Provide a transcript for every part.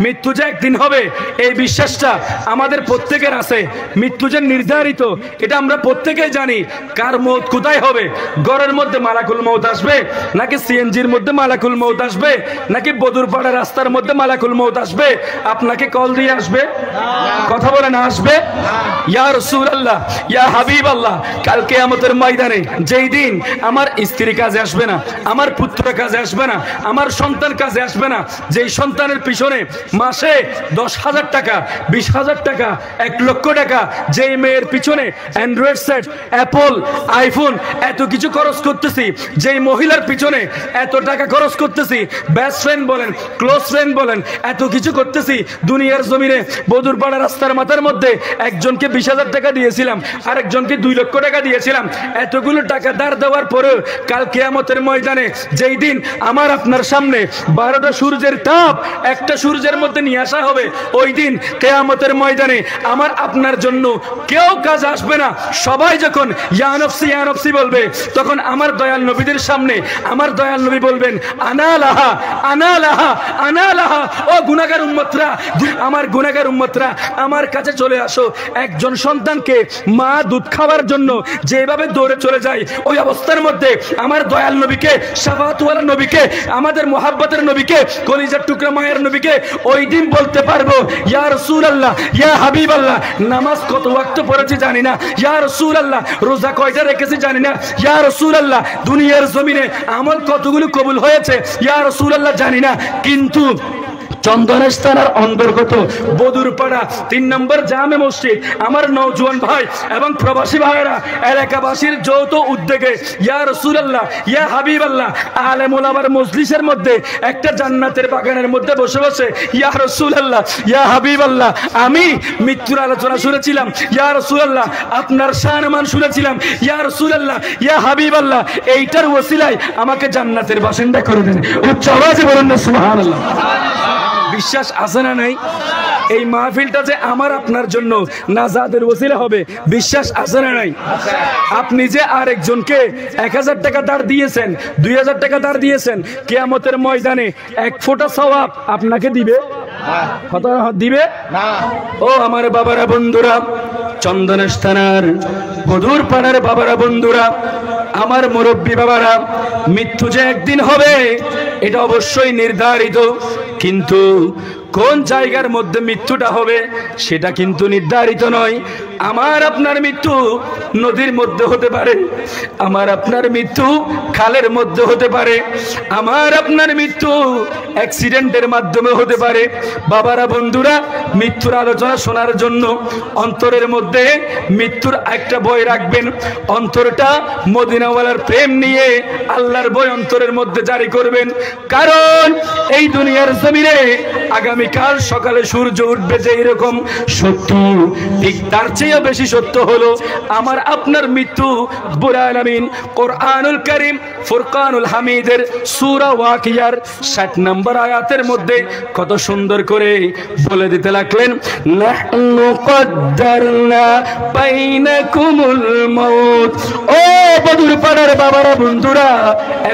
মৃত্যু যে একদিন হবে এই বিশ্বাসটা আমাদের প্রত্যেকের আছে। মৃত্যু যে নির্ধারিত এটা আমরা প্রত্যেকেই জানি। কার মৌত কোথায় হবে? ঘরের মধ্যে মালাকুল মৌত আসবে, নাকি সিএনজির মধ্যে মালাকুল মৌত আসবে, নাকি বদুরপাড়া রাস্তার মধ্যে মালাকুল মৌত আসবে? আপনাকে কল দিয়ে আসবে? কথা বলে না আসবে? ইয়া রাসূলুল্লাহ, ইয়া হাবিবাল্লাহ, কাল কিয়ামতের ময়দানে যেই দিন আমার স্ত্রী কাজে আসবে না, আমার পুত্র কাজে আসবে না, আমার সন্তান কাজে আসবে না, যেই সন্তানের পিছনে মাসে 10,000 টাকা, 20,000 টাকা, 1 লক্ষ টাকা, যেই মেয়ের পিছনে অ্যান্ড্রয়েড সেট, অ্যাপল, আইফোন এত কিছু খরচ করতেছি, যেই মহিলার পিছনে এত টাকা খরচ করতেছি, বেস্ট ফ্রেন্ড বলেন, ক্লোজ ফ্রেন্ড বলেন, এত কিছু করতেছি, দুনিয়ার জমিনে বদুরপাড়া রাস্তার মাথার মধ্যে একজনকে 20,000 টাকা দিয়েছিলাম, আরেকজনকে 2 লক্ষ টাকা দিয়েছিলাম, এতগুলো টাকা ধার দেওয়ার পরেও কাল কিয়ামতের ময়দানে যেই দিন আমার আপনার সামনে 12টা সূর্যের তাপ একটা সূর্যের মধ্যে নিয়ে আসা হবে, ওই দিন কিয়ামতের ময়দানে আমার আপনার জন্য কেউ কাজ আসবে না। সবাই যখন ইয়া নফসি ইয়া নফসি বলবে, তখন আমার দয়াল নবীদের সামনে আমার দয়াল নবী বলবেন, আনা লাহা আনা লাহা আনা লাহা। ও গুনাহগার উম্মতরা, আমার গুনাহগার উম্মতরা, আমার কাছে চলে আসো। একজন সন্তানকে মা দুধ খাওয়ার জন্য যেভাবে দৌড়ে চলে যায়, ওই অবস্থার মধ্যে আমার দয়াল নবীকে, শাফাআতওয়ালা নবীকে, আমাদের মুহাব্বতের নবীকে, কলিজার টুকরা মায়ের নবীকে ওই দিন বলতে পারবো, ইয়া রাসূলুল্লাহ, ইয়া হাবিবাল্লাহ, নামাজ কত ওয়াক্ত পড়েছি জানি না, ইয়া রাসূলুল্লাহ, রোজা কয়টা রেখেছি জানি না, ইয়া রাসূলুল্লাহ, দুনিয়ার জমিনে আমল কতগুলো কবুল হয়েছে, ইয়া রাসূলুল্লাহ, জানি না, কিন্তু চন্দনেশ থানার অন্তর্গত বদুরপাড়া 3 নম্বর জামে মসজিদ আমার নওজোয়ান ভাই এবং প্রবাসী ভাইয়েরা এলাকাবাসীর যৌথ উদ্যোগে ইয়া রাসূলুল্লাহ, ইয়া হাবিবাল্লাহ, আলেম ওলামার মজলিসের মধ্যে একটা জান্নাতের বাগানের মধ্যে বসে বসে ইয়া রাসূলুল্লাহ, ইয়া হাবিবাল্লাহ, আমি মৃত্যুর আলোচনা শুনেছিলাম, ইয়া রাসূলুল্লাহ, আপনার শানমান শুনেছিলাম, ইয়া রাসূলুল্লাহ, ইয়া হাবিবাল্লাহ, এইটার ওসিলায় আমাকে জান্নাতের বাসিন্দা করে দেন। উচ্চ আওয়াজে বলুন না সুবহানাল্লাহ। বিশ্বাস আছে না নাই? এই মাহফিলটা যে আমার আপনার জন্য নাজাতের ওসিলা হবে, বিশ্বাস আছে না নাই? আপনি যে আরেকজনকে 1000 টাকা ধার দিয়েছেন, 2000 টাকা ধার দিয়েছেন, কিয়ামতের ময়দানে 1 ফোঁটা সওয়াব আপনাকে দিবে? কথা দিবে না। ও আমার বাবারা বন্ধুরা, চন্দনেশ থানার বদুরপাড়ার বাবারা বন্ধুরা, আমার মুরব্বী বাবারা, মৃত্যু যে একদিন হবে এটা অবশ্যই নির্ধারিত, কিন্তু কোন জায়গার মধ্যে মৃত্যুটা হবে সেটা কিন্তু নির্ধারিত নয়। আমার আপনার মৃত্যু নদীর মধ্যে হতে পারে, আমার আপনার মৃত্যু খালের মধ্যে হতে পারে, আমার আপনার মৃত্যু অ্যাক্সিডেন্টের মাধ্যমে হতে পারে। বাবারা বন্ধুরা, মৃত্যুর আলোচনা শোনার জন্য অন্তরের মধ্যে মৃত্যুর একটা ভয় রাখবেন। অন্তরটা মদিনাওয়ালার প্রেম নিয়ে আল্লাহর ভয় অন্তরের মধ্যে জারি করবেন, কারণ এই দুনিয়ার জমিনে আগামীকাল সকালে সূর্য উঠবে যে এরকম সত্য, ঠিক তার চেয়ে বেশি সত্য হলো আমার আপনার মৃত্যু। রব্বুল আলামিন কোরআনুল কারীম ফুরকানুল হামিদের সূরা ওয়াকিয়ার 60 নম্বর আয়াতের মধ্যে কত সুন্দর করে বলে দিতে লাগলেন, নাহনু কদ্দারনা বাইনাকুমুল মাউত। ও বদুরপাড়ার বাবারা বন্ধুরা,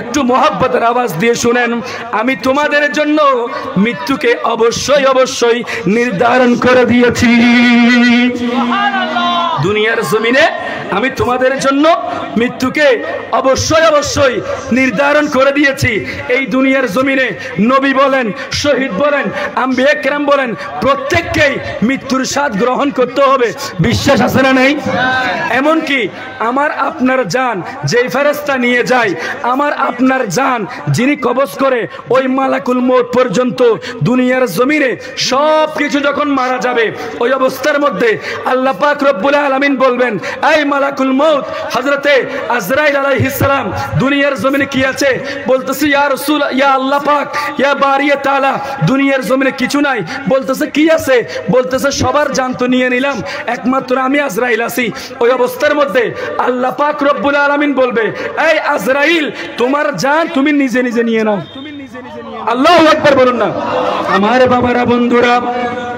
একটু মোহাব্বতের আওয়াজ দিয়ে শুনেন, আমি তোমাদের জন্য মৃত্যুকে অবশ্যই অবশ্যই নির্ধারণ করে দিয়েছি। দুনিয়ার জমিনে আমি তোমাদের জন্য মৃত্যুকে অবশ্যই অবশ্যই নির্ধারণ করে দিয়েছি। এই দুনিয়ার জমিনে নবী বলেন, শহীদ বলেন, আম্বিয়া কেরাম বলেন, প্রত্যেককেই মৃত্যুর স্বাদ গ্রহণ করতে হবে। বিশ্বাস আছে না নেই? এমনকি আমার আপনার জান যেই ফেরেশতা নিয়ে যায়, আমার আপনার জান যিনি কবজ করে, ওই মালাকুল মউত পর্যন্ত দুনিয়ার জমিনে সব কিছু যখন মারা যাবে, ওই অবস্থার মধ্যে আল্লাহ পাক রব্বুল আলামিন বলবেন, এই মালাকুল মউত হযরতে আজরাইল আলাইহিস সালাম, দুনিয়ার জমিনে কি আছে? বলতেছে, ইয়া রাসূল, ইয়া আল্লাহ পাক, ইয়া বারিয়ে তাআলা, দুনিয়ার জমিনে কিছু নাই। বলতেছে, কি আছে? বলতেছে, সবার জান তো নিয়ে নিলাম, একমাত্র আমি আজরাইল আছি। ওই অবস্থার মধ্যে আল্লাহ পাক রব্বুল আলামিন বলবে, এই আজরাইল, তোমার জান তুমি নিজে নিজে নিয়ে নাও। আল্লাহু আকবার বলুন না। আমার বাবারা বন্ধুরা,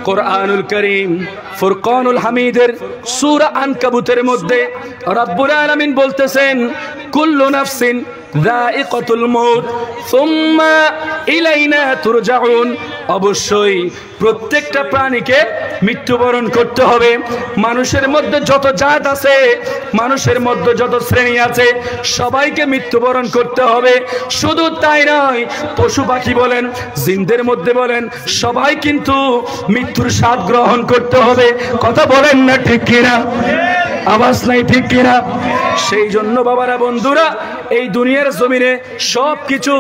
কোরআনুল কারীম ফুরকানুল হামিদের সূরা আনকাবুতের মধ্যে রব্বুল আলামিন বলতেছেন, কুল্লু নাফসিন যায়িকাতুল মউত সুম্মা ইলাইনা তুরজাউন। অবশ্যই প্রত্যেকটা প্রাণীকে মৃত্যুবরণ করতে হবে। মানুষের মধ্যে যত জাত আছে, মানুষের মধ্যে যত শ্রেণী আছে, সবাইকে মৃত্যুবরণ করতে হবে। শুধু তাই নয়, পশু পাখি বলেন, জিনদের মধ্যে বলেন, সবাই কিন্তু মৃত্যুর স্বাদ গ্রহণ করতে হবে। কথা বলেন না ঠিক কিনা? আওয়াজ নাই ঠিক কিনা? সেই জন্য বাবারা, বন্ধুরা, এই দুনিয়ার জমিনে সব কিছু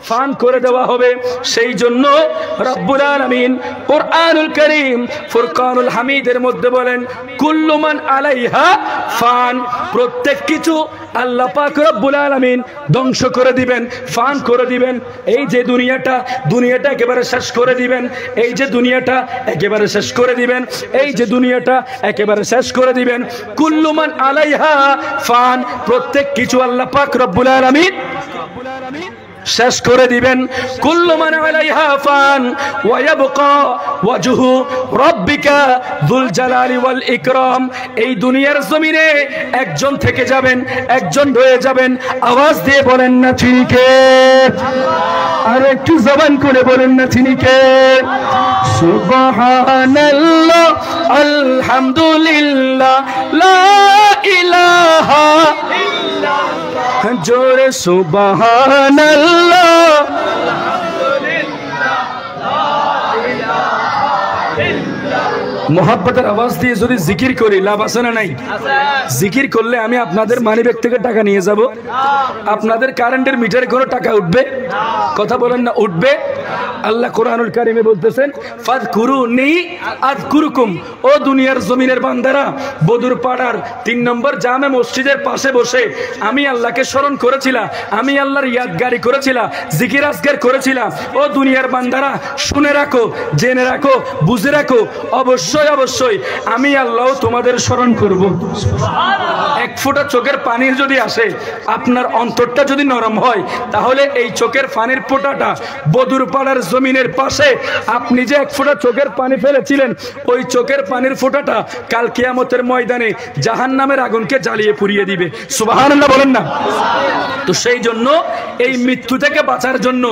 ফান করে দেওয়া হবে। সেই জন্য রব্বুল আলামিন কোরআনুল কারীম ফুরকানুল হামিদের মধ্যে বলেন, কুল্লু মান আলাইহা ফান। প্রত্যেক কিছু আল্লাহ পাক রব্বুল আলামিন ধ্বংস করে দিবেন, ফান করে দিবেন। এই যে দুনিয়াটা একেবারে শেষ করে দিবেন। এই যে দুনিয়াটা একেবারে শেষ করে দিবেন। এই যে দুনিয়াটা একেবারে শেষ করে দিবেন। কুল্লু মান আলাইহা ফান। প্রত্যেক কিছু আল্লাহ পাক রব্বুল আলামিন শেষ করে দিবেন। কুল্লু মান আলাইহা ফান ওয়া ইয়াবকা ওয়াজহু রাব্বিকা যুল জালালি ওয়াল ইকরাম। এই দুনিয়ার জমিনে একজন থেকে যাবেন, একজন রয়ে যাবেন। আওয়াজ দিয়ে বলেন না তিনি কে? আর একটু জবান করে বলেন না তিনি কে? সুবহানাল্লাহ, আলহামদুলিল্লাহ, লা ইলাহা ইল্লাল্লাহ, জোরে সুবহানাল্লাহ, মোহাব্বতের আওয়াজ দিয়ে যদি জিকির করি লাভ আছে না নাই? জিকির করলে আমি আপনাদের মানিব্যাগ থেকে টাকা নিয়ে যাব? আপনাদের কারেন্টের মিটারে কোনো টাকা উঠবে? কথা বলেন না, উঠবে? আল্লাহ কোরআনুল কারীমে বলতেছেন, ফাযকুরুনি আযকুরুকুম। ও দুনিয়ার জমিনের বান্দারা, বদুর পাড়ার 3 নম্বর জামে মসজিদের পাশে বসে আমি আল্লাহকে স্মরণ করেছিলাম, আমি আল্লাহর ইয়াদগারি করেছিলাম, জিকির আজগার করেছিলাম। ও দুনিয়ার বান্দারা, শুনে রাখো, জেনে রাখো, বুঝে রাখো, অবশ্যই অবশ্যই আমি আল্লাহ তোমাদের স্মরণ করব। এক ফোঁটা চোখের পানির যদি আসে, আপনার অন্তরটা যদি নরম হয়, তাহলে এই চোখের পানির ফোঁটাটা বদুর পাড়ার জমিনের পাশে আপনি যে এক ফোঁটা চোখের পানি ফেলেছিলেন, ওই চোখের পানির ফোঁটাটা কাল কিয়ামতের ময়দানে জাহান্নামের আগুনকে জ্বালিয়ে পুড়িয়ে দিবে। সুবহানাল্লাহ বলেন না? তো সেই জন্য এই মৃত্যু থেকে বাঁচার জন্য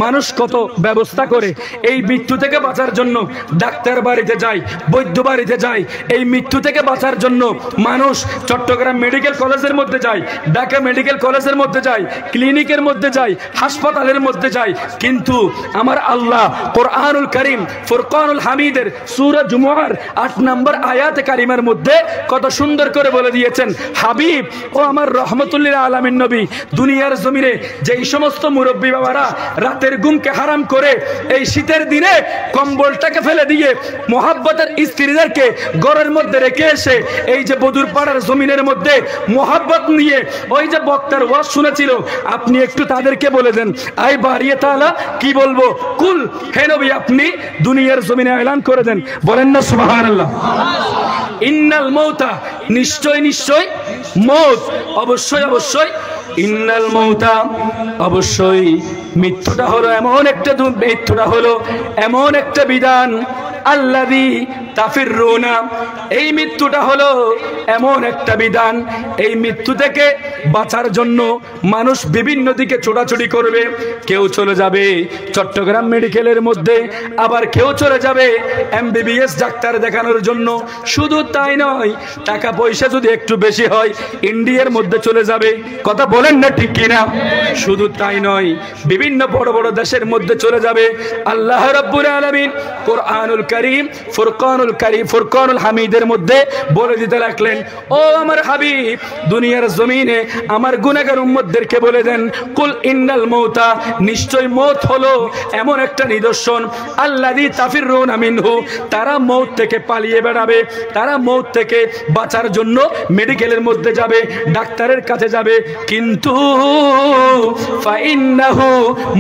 মানুষ কত ব্যবস্থা করে। এই মৃত্যু থেকে বাঁচার জন্য ডাক্তার বাড়িতে যায়, বৈদ্য বাড়িতে যায়। এই মৃত্যু থেকে বাঁচার জন্য মানুষ চট্টগ্রাম মেডিকেল কলেজের মধ্যে যায়, ঢাকা মেডিকেল কলেজের মধ্যে যায়, ক্লিনিকের মধ্যে যায়, হাসপাতালের মধ্যে যায়। কিন্তু আমার আল্লাহ কোরআনুল কারীম ফুরকানুল হামিদের সূরা জুমুআর 8 নম্বর আয়াতে কারিমার মধ্যে কত সুন্দর করে বলে দিয়েছেন, হাবিব ও আমার রহমতুল্লিল আলামিন নবী, দুনিয়ার জমিনে যেই সমস্ত মুরব্বী বাবারা রাতের ঘুমকে হারাম করে এই শীতের দিনে কম্বলটাকে ফেলে দিয়ে মোহাব্বতের স্ত্রীদেরকে ঘরের মধ্যে রেখে এসে এই যে বদুর পাড়ার জমিনের মধ্যে মোহাব্বত নিয়ে ওই যে বক্তার ওয়াজ শুনেছিল, আপনি একটু তাদেরকে বলে দেন, আই বাড়িয়ে তাআলা কি বলবো, কুল হে নবী আপনি দুনিয়ার জমিনে এলান করে দেন। বলেন না সুবহানাল্লাহ? ইন্নাল মৌতা, নিশ্চয় নিশ্চয় মৌত, অবশ্যই অবশ্যই ইন্নাল মৌতা, অবশ্যই মৃত্যুটা হলো এমন একটা বিধান, আল্লাযী তাফিরুনা, এই মৃত্যুটা হলো এমন একটা বিধান, এই মৃত্যু থেকে বাঁচার জন্য মানুষ বিভিন্ন দিকে ছোটাছুটি করবে। কেউ চলে যাবে চট্টগ্রাম মেডিকেলের মধ্যে, আবার কেউ চলে যাবে MBBS ডাক্তার দেখানোর জন্য। শুধু তাই নয়, টাকা পয়সা যদি একটু বেশি হয় ইন্ডিয়ার মধ্যে চলে যাবে। কথা বলেন না ঠিক কিনা? শুধু তাই নয়, বিভিন্ন বড় বড় দেশের মধ্যে চলে যাবে। আল্লাহ রাব্বুল আলামিন কোরআনুল কারীম ফুরকানুল হামিদের মধ্যে বলে দিতে লাগলেন, ও আমার হাবিব, দুনিয়ার জমিনে আমার গুনাহগার উম্মতদেরকে বলে দেন, কুল ইন্নাল মৌতা, নিশ্চয় মৌত হলো এমন একটা নিদর্শন, আল্লাযী তাফিরুনা মিনহু, তারা মৌত থেকে পালিয়ে বেড়াবে, তারা মৌত থেকে বাঁচার জন্য মেডিকেলের মধ্যে যাবে, ডাক্তারের কাছে যাবে, কিন্তু ফাইন্নাহু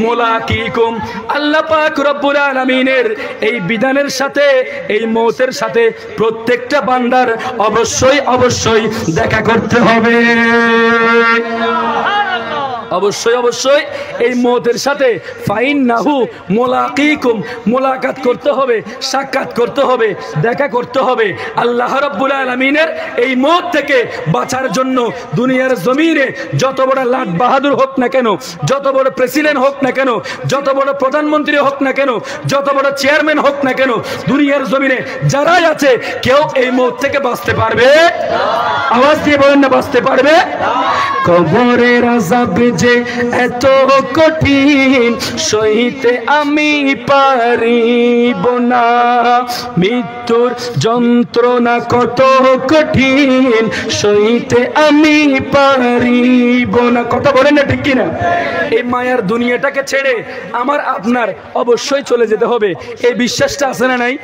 মুলাকিকুম, আল্লাহ পাক রব্বুল আলামিনের এই বিধানের সাথে, এই মৌতের সাথে প্রত্যেকটা বান্দার অবশ্যই অবশ্যই দেখা করতে হবে। অবশ্যই অবশ্যই এই মওতের সাথে ফাইন্নাহু মুলাকিকুম, মোলাকাত করতে হবে, সাক্ষাৎ করতে হবে, দেখা করতে হবে। আল্লাহ রাব্বুল আলামিনের এই মওত থেকে বাঁচার জন্য দুনিয়ার জমিনে যত বড় লাট বাহাদুর হোক না কেন, যত বড় প্রেসিডেন্ট হোক না কেন, যত বড় প্রধানমন্ত্রী হোক না কেন, যত বড় চেয়ারম্যান হোক না কেন, দুনিয়ার জমিনে যারাই আছে কেউ এই মওত থেকে বাঁচতে পারবে? আওয়াজ দিয়ে বলেন না, বাঁচতে পারবে? কবরের আযাব যে এত কঠিন সইতে আমি পারিব না, মৃত্যুর যন্ত্রণা কত কঠিন সইতে আমি পারিব না। কথা বলেন না ঠিক কিনা? এই মায়ার দুনিয়াটাকে ছেড়ে আমার আপনার অবশ্যই চলে যেতে হবে। এই বিশ্বাসটা আছে না নাই?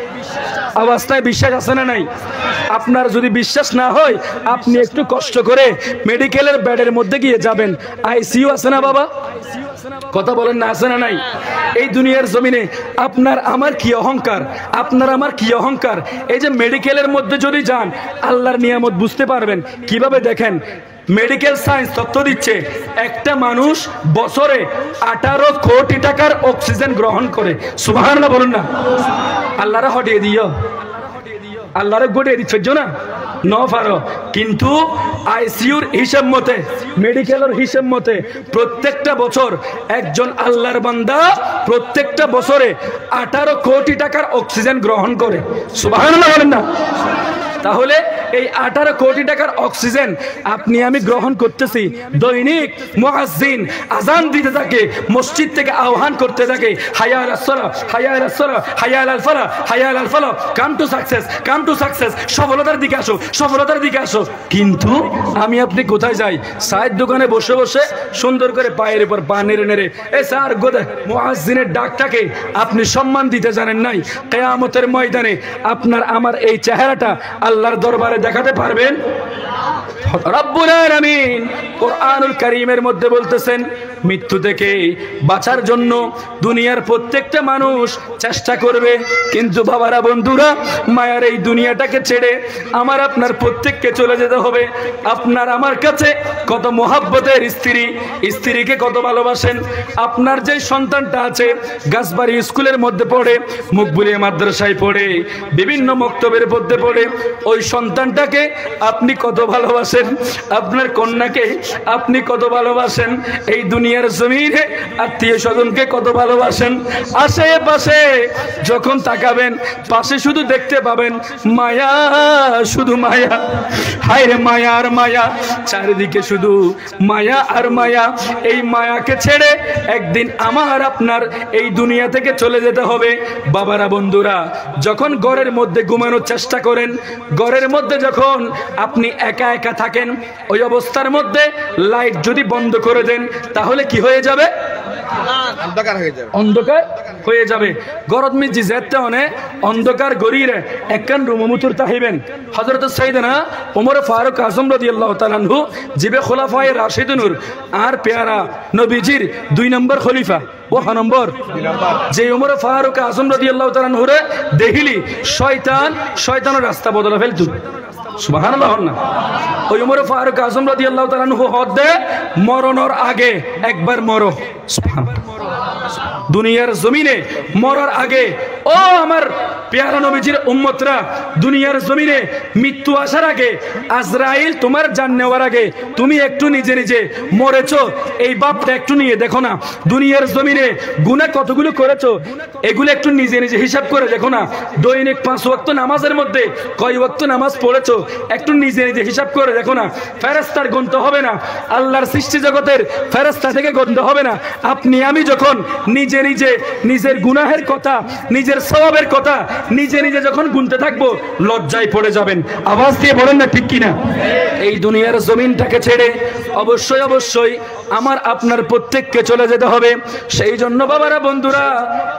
অবস্থায় বিশ্বাস আছে না নাই? আপনার যদি বিশ্বাস না হয় আপনি একটু কষ্ট করে মেডিকেলের বেডের মধ্যে গিয়ে যাবেন। আইসিইউ আছে না বাবা? কথা বলেন না, আছে না নাই? এই দুনিয়ার জমিনে আপনার আমার কি অহংকার, আপনার আমার কি অহংকার। এই যে মেডিকেলের মধ্যে যদি যান আল্লাহর নিয়ামত বুঝতে পারবেন কিভাবে। দেখেন মেডিকেল সায়েন্স তথ্য দিচ্ছে একটা মানুষ বছরে 18 কোটি টাকার অক্সিজেন গ্রহণ করে। সুবহানাল্লাহ বলুন না। আল্লাহরা হটিয়ে দিও, আল্লাহরে গড়িয়ে দিচ্ছ না নফারো। কিন্তু আইসিইউর হিসাব মতে, মেডিকেলের হিসাব মতে প্রত্যেকটা বছর একজন আল্লাহর বান্দা প্রত্যেকটা বছরে 18 কোটি টাকার অক্সিজেন গ্রহণ করে। সুবহানাল্লাহ বলেন না। তাহলে এই 18 কোটি টাকার অক্সিজেন আপনি আমি গ্রহণ করতেছি। দৈনিক মুয়াজ্জিন আজান দিতে থাকে, মসজিদ থেকে আহ্বান করতে থাকে, হাইয়া আলাস সালাহ, হাইয়া আলাস সালাহ, হাইয়া আলাল ফালাহ, হাইয়া আলাল ফালাহ, come to success, come to success, সফলতার দিকে আসো, সফলতার দিকে আসো। কিন্তু আমি আপনি কোথায় যাই? চায়ের দোকানে বসে বসে সুন্দর করে পায়ের উপর পা নেড়ে নেড়ে এই স্যার গোদে মুয়াজ্জিনের ডাকটাকে আপনি সম্মান দিতে জানেন নাই। কিয়ামতের ময়দানে আপনার আমার এই চেহারাটা আল্লাহর দরবারে দেখাতে পারবেন? রব্বুল আলামিন কোরআনুল কারীমের মধ্যে বলতেছেন মৃত্যু থেকে বাঁচার জন্য দুনিয়ার প্রত্যেকটা মানুষ চেষ্টা করবে, কিন্তু বাবারা বন্ধুরা মায়ার এই দুনিয়াটাকে ছেড়ে আমার আপনার প্রত্যেককে চলে যেতে হবে। আপনার আমার কাছে কত মোহাব্বতের স্ত্রী, স্ত্রীকে কত ভালোবাসেন। আপনার যে সন্তানটা আছে গাছবাড়ি স্কুলের মধ্যে পড়ে, মুকবুলিয়া মাদ্রাসায় পড়ে, বিভিন্ন মক্তবের মধ্যে পড়ে, ওই সন্তানটাকে আপনি কত ভালোবাসেন। আপনার কন্যাকে আপনি কত ভালোবাসেন। এই দুনিয়ার জমিনে আত্মীয় স্বজনকে কত ভালোবাসেন। আশেপাশে যখন তাকাবেন পাশে শুধু দেখতে পাবেন মায়া, শুধু মায়া। হায় রে মায়া আর মায়া, চারিদিকে শুধু মায়া আর মায়া। এই মায়াকে ছেড়ে একদিন আমার আপনার এই দুনিয়া থেকে চলে যেতে হবে। বাবারা বন্ধুরা যখন ঘরের মধ্যে ঘুমানোর চেষ্টা করেন, ঘরের মধ্যে যখন আপনি একা একা থাকেন, ওই অবস্থার মধ্যে লাইট যদি বন্ধ করে দেন তাহলে কি হয়ে যাবে? অন্ধকার হয়ে যাবে, অন্ধকার হয়ে যাবে। গরদ মিজি যেতে অনে অন্ধকার গরিরে একখান রুমমুতুর তাহিবেন। হযরত সাইয়েদনা ওমর ফারুক আযম রাদিয়াল্লাহু তাআলা আনহু জিবে খোলাফায়ে রাশিদুনুর আর পেয়ারা নবীজির 2 নম্বর খলিফা ও নম্বর যে ওমর ফারুক আযম রাদিয়াল্লাহু তাআলা আনহুরে দেখিলি শয়তানের রাস্তা বদলা ফেলতু। সুবহানাল্লাহ না। ওই ওমর ফারুক আযম রাদিয়াল্লাহু তাআলা আনহু হদে মরণের আগে একবার মরো। দুনিয়ার জমিনে মরার আগে ও আমার প্যারা নবীজির উম্মতরা, দুনিয়ার জমিনে মৃত্যু আসার আগে আজরাইল তোমার জান নেওয়ার আগে তুমি একটু নিজে নিজে মরেছো এই বাপটা একটু নিয়ে দেখো না। দুনিয়ার জমিনে গুনাহ কতগুলো করেছো এগুলো একটু নিজে নিজে হিসাব করে দেখো না। দৈনিক 5 ওয়াক্ত নামাজের মধ্যে কয় ওয়াক্ত নামাজ পড়েছো একটু নিজে নিজে হিসাব করে দেখো না। ফেরেশতার গণতে হবে না, আল্লাহর সৃষ্টি জগতের ফেরেশতা থেকে গণতে হবে না। আপনি আমি যখন নিজে নিজে নিজের গুনাহের কথা, নিজের সওয়াবের কথা নিজে নিজে যখন গুনতে থাকবো লজ্জায় পড়ে যাবেন। আওয়াজ দিয়ে বলেন না ঠিক কিনা? এই দুনিয়ার জমিনটাকে ছেড়ে অবশ্যই অবশ্যই আমার আপনার প্রত্যেককে চলে যেতে হবে। সেই জন্য বাবারা বন্ধুরা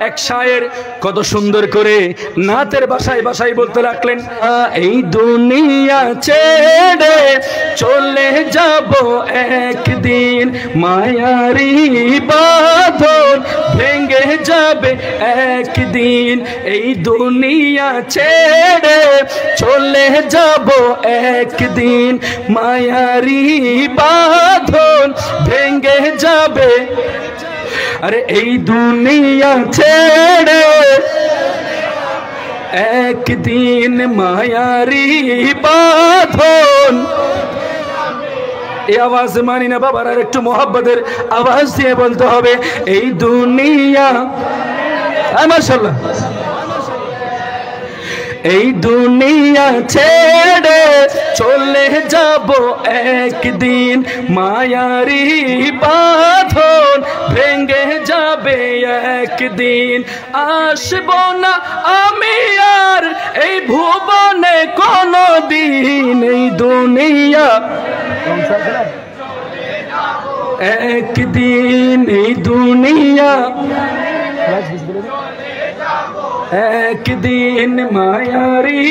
এক শায়ের কত সুন্দর করে নাতের বাসায় বাসায় বলতে লাগলেন, এই দুনিয়া ছেড়ে চলে যাব একদিন, মায়ারি বাঁধন ভেঙে যাবে একদিন, এই দুনিয়া ছেড়ে চলে যাব একদিন, মায়ারি বাঁধন ভেঙে যাবে। আরে এই দুনিয়া ছেড়ে একদিন মায়ারি বাঁধন। এই আওয়াজ মানি না বাবার, আর একটু মোহাব্বতের আওয়াজ দিয়ে বলতে হবে, এই দুনিয়া। মাশাআল্লাহ। এই দুনিয়া ছেড়ে চলে যাব একদিন, মায়ারি বাঁধন ভেঙে যাবে একদিন, আসব না আমি আর এই ভুবনে কোনো দিন, এই দুনিয়া একদিন, এই দুনিয়া একদিন মায়ারি।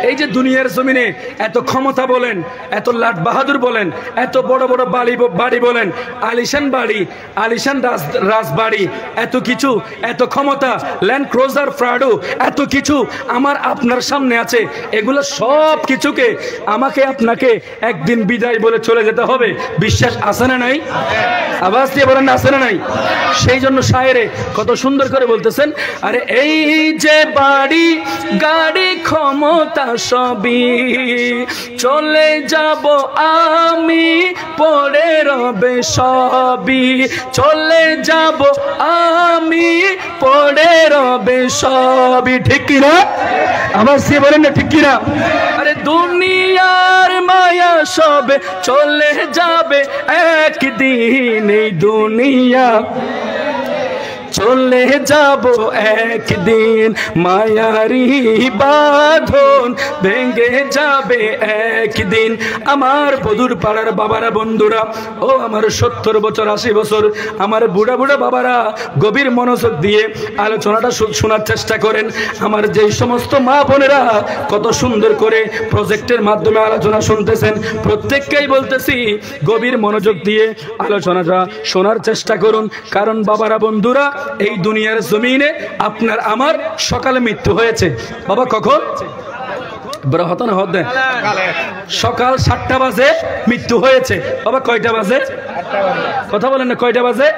এই যে দুনিয়ার জমিনে এত ক্ষমতা বলেন, এত লাট বাহাদুর বলেন, এত বড় বড় বাড়ি বলেন, আলিশান বাড়ি, আলিশান রাজবাড়ি, এত কিছু, এত ক্ষমতা, ল্যান্ড ক্রুজার প্রাডো, এত কিছু আমার আপনার সামনে আছে। এগুলো সব কিছুকে আমাকে আপনাকে একদিন বিদায় বলে চলে যেতে হবে। বিশ্বাস আছে না নাই? আওয়াজ দিয়ে বলেন আছে না নাই? সেই জন্য শায়েরে কত সুন্দর করে বলতেছেন, আরে এই যে বাড়ি গাড়ি ক্ষমতা সবই চলে যাব আমি, পড়ে রবে সবই, চলে যাব আমি, পড়ে রবে সবই। ঠিক কিনা? আবার সে বলেন না ঠিক কিনা? আরে দুনিয়ার মায়া সবে চলে যাবে একদিন, এই দুনিয়া চলে যাব একদিন, মায়ারি বাঁধন ভেঙে যাবে একদিন। আমার বধুর পাড়ার বাবারা, বন্ধুরা, ও আমার 70 বছর 80 বছর আমার বুড়া বুড়া বাবারা, গভীর মনোযোগ দিয়ে আলোচনাটা শোনার চেষ্টা করেন। আমার যেই সমস্ত মা বোনেরা কত সুন্দর করে প্রজেক্টের মাধ্যমে আলোচনা শুনতেছেন, প্রত্যেককেই বলতেছি গভীর মনোযোগ দিয়ে আলোচনাটা শোনার চেষ্টা করুন। কারণ বাবারা, বন্ধুরা, এই দুনিয়ার জমিনে আপনার আমার সকালে মৃত্যু হয়েছে। বাবা কখন? সকাল 7টা বাজে মৃত্যু হয়েছে। বাবা কয়টা বাজে? কথা বলেন না, কয়টা বাজে?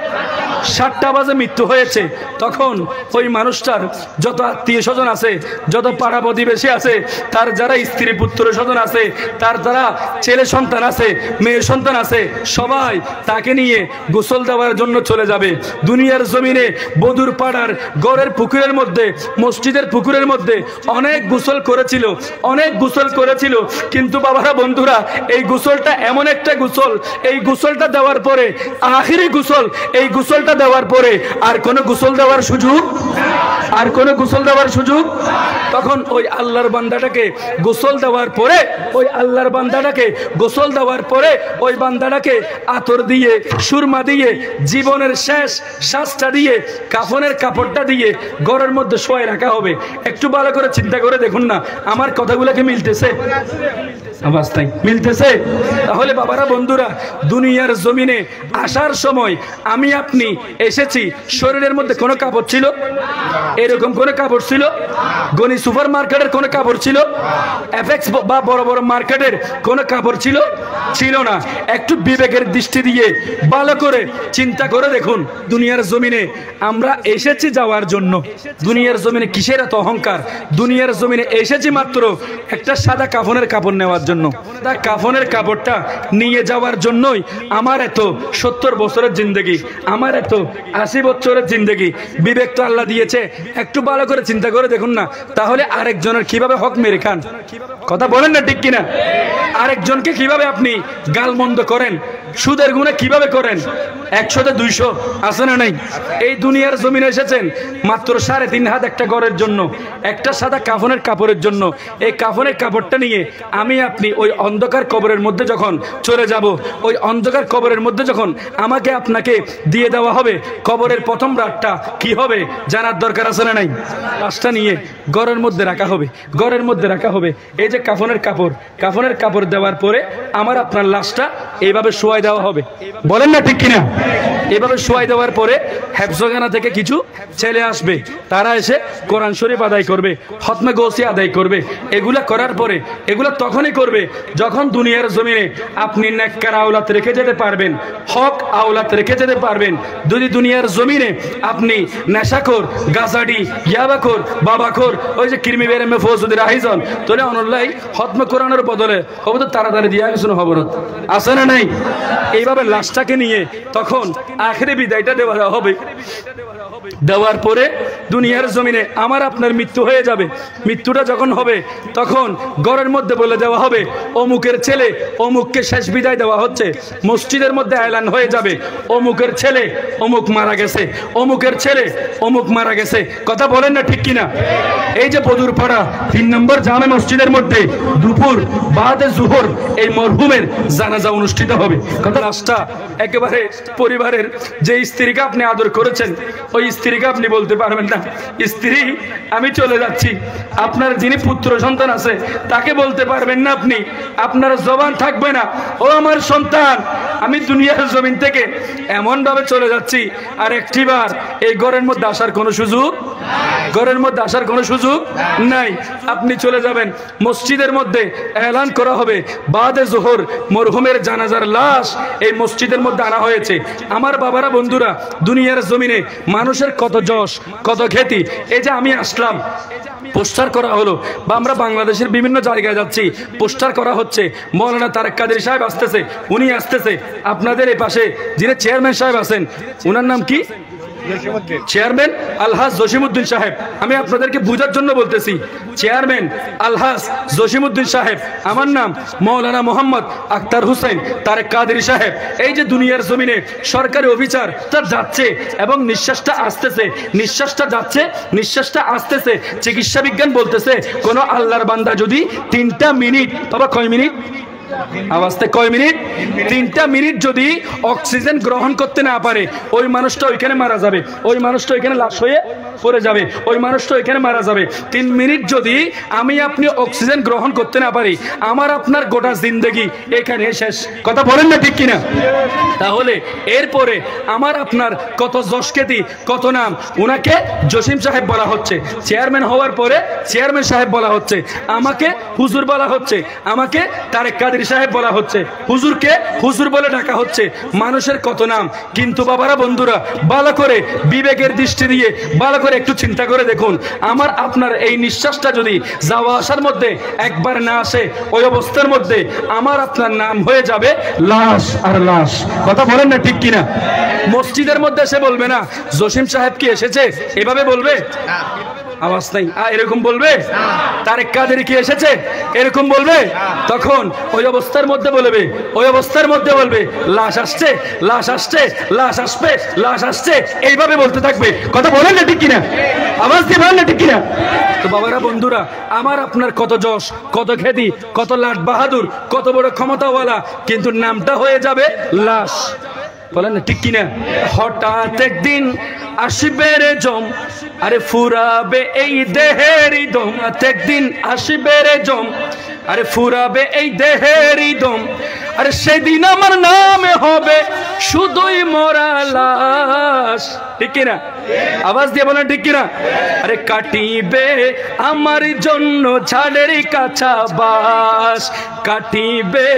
7টা বাজে মৃত্যু হয়েছে। তখন ওই মানুষটার যত আত্মীয় স্বজন আছে, যত পাড়া প্রতিবেশী আছে, তার যারা স্ত্রী পুত্র স্বজন আছে, তার যারা ছেলে সন্তান আছে, মেয়ে সন্তান আছে, সবাই তাকে নিয়ে গোসল দেওয়ার জন্য চলে যাবে। দুনিয়ার জমিনে বধুর পাড়ার গড়ের পুকুরের মধ্যে, মসজিদের পুকুরের মধ্যে অনেক গোসল করেছিল, অনেক গোসল করেছিল। কিন্তু বাবারা, বন্ধুরা, এই গোসলটা এমন একটা গোসল, এই গোসলটা দেওয়ার পরে, আখিরি গোসল, এই গোসলটা দেওয়ার পরে আর কোনো গোসল দেওয়ার সুযোগ, আর কোনো গোসল দেওয়ার সুযোগ। তখন ওই আল্লাহর বান্দাটাকে গোসল দেওয়ার পরে, ওই আল্লাহর বান্দাটাকে গোসল দেওয়ার পরে, ওই বান্দাটাকে আতর দিয়ে, সুরমা দিয়ে, জীবনের শেষ শ্বাসটা দিয়ে, কাফনের কাপড়টা দিয়ে ঘরের মধ্যে শোয় রাখা হবে। একটু ভালো করে চিন্তা করে দেখুন না, আমার কথাগুলোকে মিলতেছে? অবস্থায় মিলতেছে? তাহলে বাবারা, বন্ধুরা, দুনিয়ার জমিনে আসার সময় আমি আপনি এসেছি, শরীরের মধ্যে কোনো কাপড় ছিল? এরকম কোনো কাপড় ছিল? গনি সুপার মার্কেটের কোনো কাপড় ছিল? এফএক্স বা বড় বড় মার্কেটের কোনো কাপড় ছিল? ছিল না। একটু বিবেকের দৃষ্টি দিয়ে ভালো করে চিন্তা করে দেখুন, দুনিয়ার জমিনে আমরা এসেছি যাওয়ার জন্য। দুনিয়ার জমিনে কিসের এত অহংকার? দুনিয়ার জমিনে এসেছি মাত্র একটা সাদা কাফনের কাপড় নেওয়ার জন্য। তা কাফনের কাপড়টা নিয়ে যাওয়ার জন্যই আমার এত 70 বছরের জিন্দগি, আমার এত 80 বছরের জিন্দগি। বিবেক তো আল্লাহ দিয়েছে, একটু ভালো করে চিন্তা করে দেখুন না। তাহলে আরেকজনের কিভাবে হক মেরে খান? কথা বলেন না ঠিক কিনা? আরেকজনকে কিভাবে আপনি গালমন্দ করেন? সুদের গুণে কিভাবে করেন? 100তে 200 আছে না নাই? এই দুনিয়ার জমিনে এসেছেন মাত্র 3.5 হাত একটা ঘরের জন্য, একটা সাদা কাফনের কাপড়ের জন্য। এই কাফনের কাপড়টা নিয়ে আমি আপনি ওই অন্ধকার কবরের মধ্যে যখন চলে যাব, ওই অন্ধকার কবরের মধ্যে যখন আমাকে আপনাকে দিয়ে দেওয়া হবে, কবরের প্রথম রাতটা কি হবে জানার দরকার আছে না নাই? লাশটা নিয়ে ঘরের মধ্যে রাখা হবে, ঘরের মধ্যে রাখা হবে। এই যে কাফনের কাপড় দেওয়ার পরে আমার আপনার লাশটা এইভাবে শোয়াই দেওয়া হবে। বলেন না ঠিক কিনা? এভাবে শোয়াই দেওয়ার পরে হেফজখানা থেকে কিছু ছেলে আসবে, তারা এসে কোরআন শরীফ আদায় করবে, খতমে গৌসি আদায় করবে। এগুলা করার পরে এগুলা তখনই করবে যখন দুনিয়ার জমিনে আপনি নেককার আওলাদ রেখে যেতে পারবেন, হক আওলাদ রেখে যেতে পারবেন। যদি দুনিয়ার জমিনে আপনি নেশাখোর, গাজাডি, ইয়াবাখোর, বাবাখোর, ওই যে কিরমি বেরে মে ফৌজুদের আহিজন তোলে অনল্লাই খতমে কোরআনের বদলে হবে তো তাড়াতাড়ি দিয়া কিছু খবরত আছে না নাই? এইভাবে লাশটাকে নিয়ে তখন আখেরি বিদায়টা দেওয়া হবে। দেওয়ার পরে দুনিয়ার জমিনে আমার আপনার মৃত্যু হয়ে যাবে। মৃত্যুটা যখন হবে তখন ঘরের মধ্যে বলে দেওয়া হবে অমুকের ছেলে অমুককে শেষ বিদায় দেওয়া হচ্ছে। মসজিদের মধ্যে এলান হয়ে যাবে অমুকের ছেলে অমুক মারা গেছে, অমুকের ছেলে অমুক মারা গেছে। কথা বলেন না ঠিক কিনা? এই যে বদুরপাড়া 3 নম্বর জামে মসজিদের মধ্যে দুপুর বাদে জোহর এই মরহুমের জানাজা অনুষ্ঠিত হবে। কথা লাশটা একেবারে পরিবারের যে স্ত্রীকে আপনি আদর করেছেন ওই স্ত্রীকে আপনি বলতে পারবেন না স্ত্রী আমি চলে যাচ্ছি। আপনার যিনি পুত্র সন্তান আছে তাকে বলতে পারবেন না আপনি, আপনার জবান থাকবে না ও আমার সন্তান আমি দুনিয়ার জমিন থেকে এমন ভাবে চলে যাচ্ছি আর একটিবার এই ঘরের মধ্যে আসার কোনো সুযোগ, ঘরের মধ্যে আসার কোনো সুযোগ নাই। আপনি চলে যাবেন মসজিদের মধ্যে এলান করা হবে বাদে জোহর মরহুমের জানাজার লাশ এই মসজিদের মধ্যে আনা হয়েছে। আমার বাবারা বন্ধুরা দুনিয়ার জমিনে মানুষের কত যশ কত খ্যাতি। এই যে আমি আসলাম পোস্টার করা হলো বা আমরা বাংলাদেশের বিভিন্ন জায়গায় যাচ্ছি পোস্টার করা হচ্ছে, মৌলানা তারেক কাদের সাহেব আসতেছে, উনি আসতেছে। আপনাদের এই পাশে যিনি চেয়ারম্যান সাহেব আছেন উনার নাম কি? চেয়ারম্যান আলহাজ জসিমউদ্দিন সাহেব। আমি আপনাদেরকে বোঝার জন্য বলতেছি চেয়ারম্যান আলহাজ জসিমউদ্দিন সাহেব, আমার নাম মৌলানা মোহাম্মদ আক্তার হুসেন তারেক কাদেরী সাহেব। এই যে দুনিয়ার জমিনে সরকারি অফিসার তার যাচ্ছে এবং নিঃশ্বাসটা আসতেছে, নিঃশ্বাসটা যাচ্ছে নিঃশ্বাসটা আসতেছে। চিকিৎসা বিজ্ঞান বলতেছে কোন আল্লাহর বান্দা যদি 3টা মিনিট, বাবা কয় মিনিট আওয়াজতে কয় মিনিট, 3টা মিনিট যদি অক্সিজেন গ্রহণ করতে না পারে ওই মানুষটা ওইখানে মারা যাবে, ওই মানুষটা ওইখানে লাশ হয়ে পড়ে যাবে, ওই মানুষটা ওইখানে মারা যাবে। 3 মিনিট যদি আমি আপনি অক্সিজেন গ্রহণ করতে না পারি আমার আপনার গোটা জিন্দেগি এখানে শেষ। কথা বলেন না ঠিক কিনা? তাহলে এরপরে আমার আপনার কত যশ খ্যাতি কত নাম। উনাকে জসিম সাহেব বলা হচ্ছে, চেয়ারম্যান হওয়ার পরে চেয়ারম্যান সাহেব বলা হচ্ছে, আমাকে হুজুর বলা হচ্ছে, আমাকে তারেক কাদেরী সাহেব বলা হচ্ছে, হুজুরকে হুজুর বলে ডাকা হচ্ছে। মানুষের কত নাম। কিন্তু বাবারা বন্ধুরা ভালো করে বিবেকের দৃষ্টি দিয়ে ভালো করে একটু চিন্তা করে দেখুন আমার আপনার এই নিঃশ্বাসটা যদি যাওয়া আসার মধ্যে একবার না আসে ওই অবস্থার মধ্যে আমার আপনার নাম হয়ে যাবে লাশ আর লাশ। কথা বলেন না ঠিক কিনা? মসজিদের মধ্যে এসে বলবে না জসিম সাহেব কি এসেছে, এভাবে বলবে? আওয়াজ নাই। এরকম বলবে? তারেক কাদেরী কি এসেছে এরকম বলবে? তখন ওই অবস্থার মধ্যে বলবে, ওই অবস্থার মধ্যে বলবে লাশ আসছে লাশ আসছে লাশ আসবে লাশ আসছে, এইভাবে বলতে থাকবে। কথা বলেন না ঠিক কিনা? আওয়াজ দিয়ে বলেন না ঠিক কিনা? তো বাবারা বন্ধুরা আমার আপনার কত যশ কত খ্যাতি কত লাট বাহাদুর কত বড় ক্ষমতাওয়ালা, কিন্তু নামটা হয়ে যাবে লাশ। বলেন না ঠিক কিনা? হঠাৎ একদিন আসবে রে জম, আরে ফুরাবে এই দেহের দম। একদিন আসবে রে জম, আরে ফুরাবে এই দেহের দম। আরে সেদিন আমার নামে হবে শুধুই মরা লাশ। ঠিক কিনা? আওয়াজ দিয়ে বলেন ঠিক কিনা? আরে কাটিবে আমার জন্য ঝাড়ের কাছা বাস, কাটিবে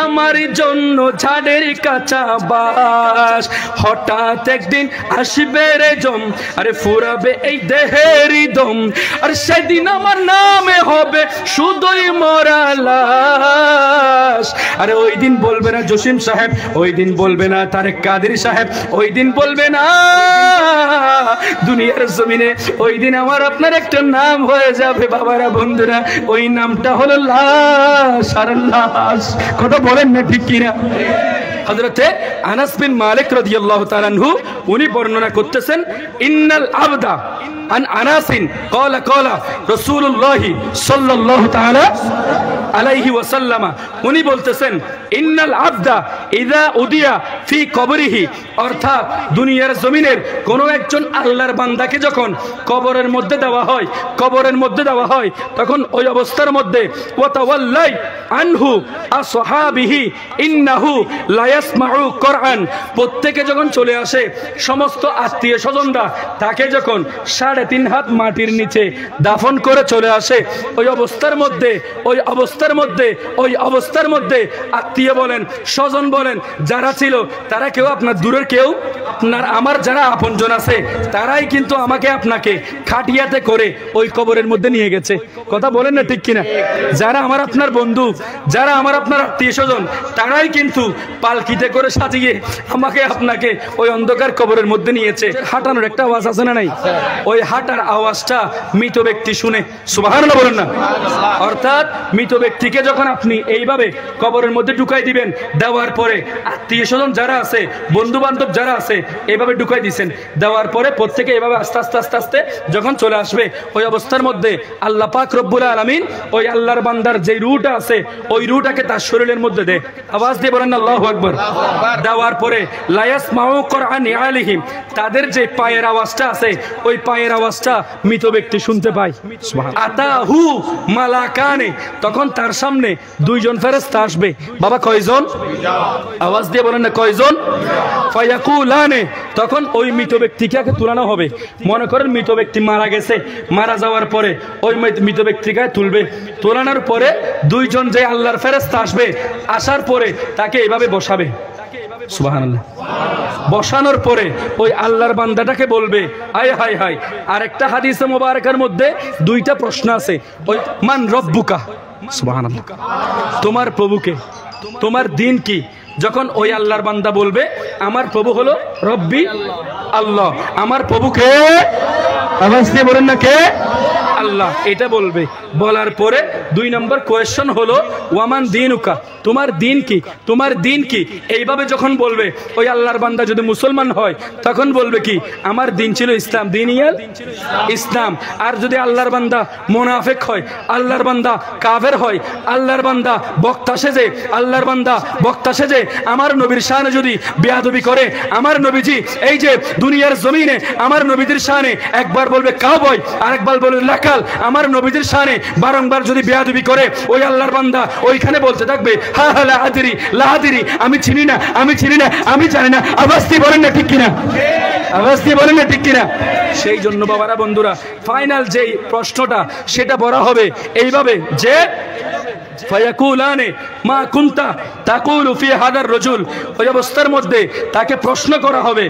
আমার জন্য ঝাড়ের কাছা বাস। হঠাৎ একদিন আসবে রে জম, আরে ফুরাবে এই দেহের দম। আর সেদিন আমার নামে হবে শুধুই মরা লাশ। আরে ওই দিন বলবে না জসিম সাহেব, ওই দিন বলবে না তারেক কাদেরী সাহেব, ওই দিন বলবে না দুনিয়ার জমিনে, ওই দিন আমার আপনার একটা নাম হয়ে যাবে বাবারা বন্ধুরা, ওই নামটা হলো লাশ আর লাশ। কথা বলেন না ঠিক কিনা? হযরতে আনাস বিন মালিক রাদিয়াল্লাহু তাআলা আনহু উনি বর্ণনা করতেছেন ইন্নাল আবদা আন আনাসিন ক্বালা রাসূলুল্লাহ সাল্লাল্লাহু তাআলা আলাইহি ওয়াসাল্লাম, উনি বলতেছেন ইন্নাল আবদা ইযা উদিয়া ফি কবরিহি, অর্থাৎ দুনিয়ার জমিনের কোন একজন আল্লাহর বান্দাকে যখন কবরের মধ্যে দেওয়া হয় তখন ওই অবস্থার মধ্যে ওয়াতাওয়াল্লাই আনহু আসহাবিহি ইন্নাহু লা ইয়াসমাউ কুরআন, প্রত্যেকে যখন চলে আসে সমস্ত আত্মীয় স্বজনরা তাকে যখন 3.5 হাত মাটির নিচে দাফন করে চলে আসে, ওই অবস্থার মধ্যে আত্মীয় বলেন, স্বজন বলেন, যারা ছিল তারা কেউ আপনার দূরের, কেউ আপনার আমার যারা আপনজন আছে তারাই কিন্তু আমাকে আপনাকে খাটিয়াতে করে ওই কবরের মধ্যে নিয়ে গেছে। কথা বলেন না ঠিক কিনা? যারা আমার আপনার বন্ধু, যারা আমার আপনার আত্মীয় স্বজন, তারাই কিন্তু পালকিতে করে সাজিয়ে আমাকে আপনাকে ওই অন্ধকার কবরের মধ্যে নিয়েছে। হাঁটানোর একটা আওয়াজ আছে না নাই? ওই হাঁটার আওয়াজটা মৃত ব্যক্তি শুনে সুবহানাল্লাহ বলেন না? অর্থাৎ মৃত ব্যক্তিকে যখন আপনি এইভাবে কবরের মধ্যে ঢুকাই দিবেন, দেওয়ার পরে আত্মীয় স্বজন যারা আছে, বন্ধু বান্ধব যারা আছে, এইভাবে ঢুকাই দিচ্ছেন, দেওয়ার পরে প্রত্যেকে এইভাবে আস্তে আস্তে যখন চলে আসবে, ওই অবস্থার মধ্যে আল্লাহ পাক রব্বুল আলামিন ওই আল্লাহর বান্দার যে রূহটা আছে ওই রূহটাকে তার শরীরের মধ্যে দেয়। আওয়াজ দিয়ে বলেন আল্লাহু আকবার। দেওয়ার পরে লা ইয়াসমাউ কুরআন আলাইহিম, তাদের যে পায়ের আওয়াজটা আছে ওই পায়ের আওয়াজটা মৃত ব্যক্তি শুনতে পায়। সুবহানাল্লাহ। আতাহু মালাকানে, তখন তার সামনে 2 জন ফেরেশতা আসবে। বাবা কয়জন? আওয়াজ দিয়ে বলেন না কয়জন? ফায়াকুলানে, তখন ওই মৃত ব্যক্তিকে তুলানো হবে। মনে করেন মৃত ব্যক্তি মারা গেছে, মারা যাওয়ার পরে ওই মৃত ব্যক্তিকে তুলবে। তোলানোর পরে 2 জন যে আল্লাহর ফেরেশতা আসবে, আসার পরে তাকে এইভাবে বসাবে। সুবহানাল্লাহ। বসানোর পরে ওই আল্লাহর বান্দাটাকে বলবে, হায় হায় হায়। আরেকটা হাদিসে মোবারকের মধ্যে 2টা প্রশ্ন আছে। ওই মান রব্বুকা, সুবহানাল্লাহ, তোমার প্রভুকে, তোমার দিন কি? যখন ওই আল্লাহর বান্দা বলবে আমার প্রভু হলো রব্বি আল্লাহ, আমার প্রভুকে, আওয়াজ দিয়ে বলেন না কে? আল্লাহ, এটা বলবে। বলার পরে 2 নম্বর কোয়েশ্চন হলো ওয়ামান দিনুকা, তোমার দিন কি, তোমার দিন কি? এইভাবে যখন বলবে ওই আল্লাহর বান্দা যদি মুসলমান হয় তখন বলবে কি, আমার দিন ছিল ইসলাম, দিনিয়াল ইসলাম। আর যদি আল্লাহর বান্দা মুনাফিক হয়, আল্লাহর বান্দা কাফের হয়, আল্লাহর বান্দা বক্তা সেজে আমার নবীর শানে যদি বেয়াদবি করে, আমার নবীজি এই যে দুনিয়ার জমিনে আমার নবীদের শানে একবার বলবে কাউবয়, আরেকবার বলবে লাকাল, আমার নবীদের শানে বারংবার যদি বেয়াদবি করে, ওই আল্লাহর বান্দা ওইখানে বলতে থাকবে হা হা লা আদরি, আমি চিনি না, আমি জানি না। আওয়াজ দিয়ে বলেন না ঠিক কিনা? আওয়াজ দিয়ে বলেন না ঠিক কিনা? সেই জন্য বাবারা, বন্ধুরা, ফাইনাল যেই প্রশ্নটা সেটা বলা হবে এইভাবে যে ফায়াকুলানে মা কুনতা তাকুলু ফি হাদার রাজুল, ওই অবস্থার মধ্যে তাকে প্রশ্ন করা হবে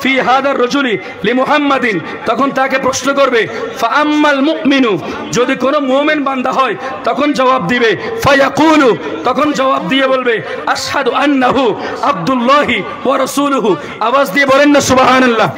ফি হাদার রাজুলি লি মুহাম্মাদিন, তখন তাকে প্রশ্ন করবে ফাআম্মাল মুমিনু, যদি কোনো মুমিন বান্দা হয় তখন জবাব দিবে ফায়াকুলু, তখন জবাব দিয়ে বলবে আশহাদু আন্নাহু আবদুল্লাহি ওয়া রাসূলুহু। আওয়াজ দিয়ে বলেন না সুবহানাল্লাহ।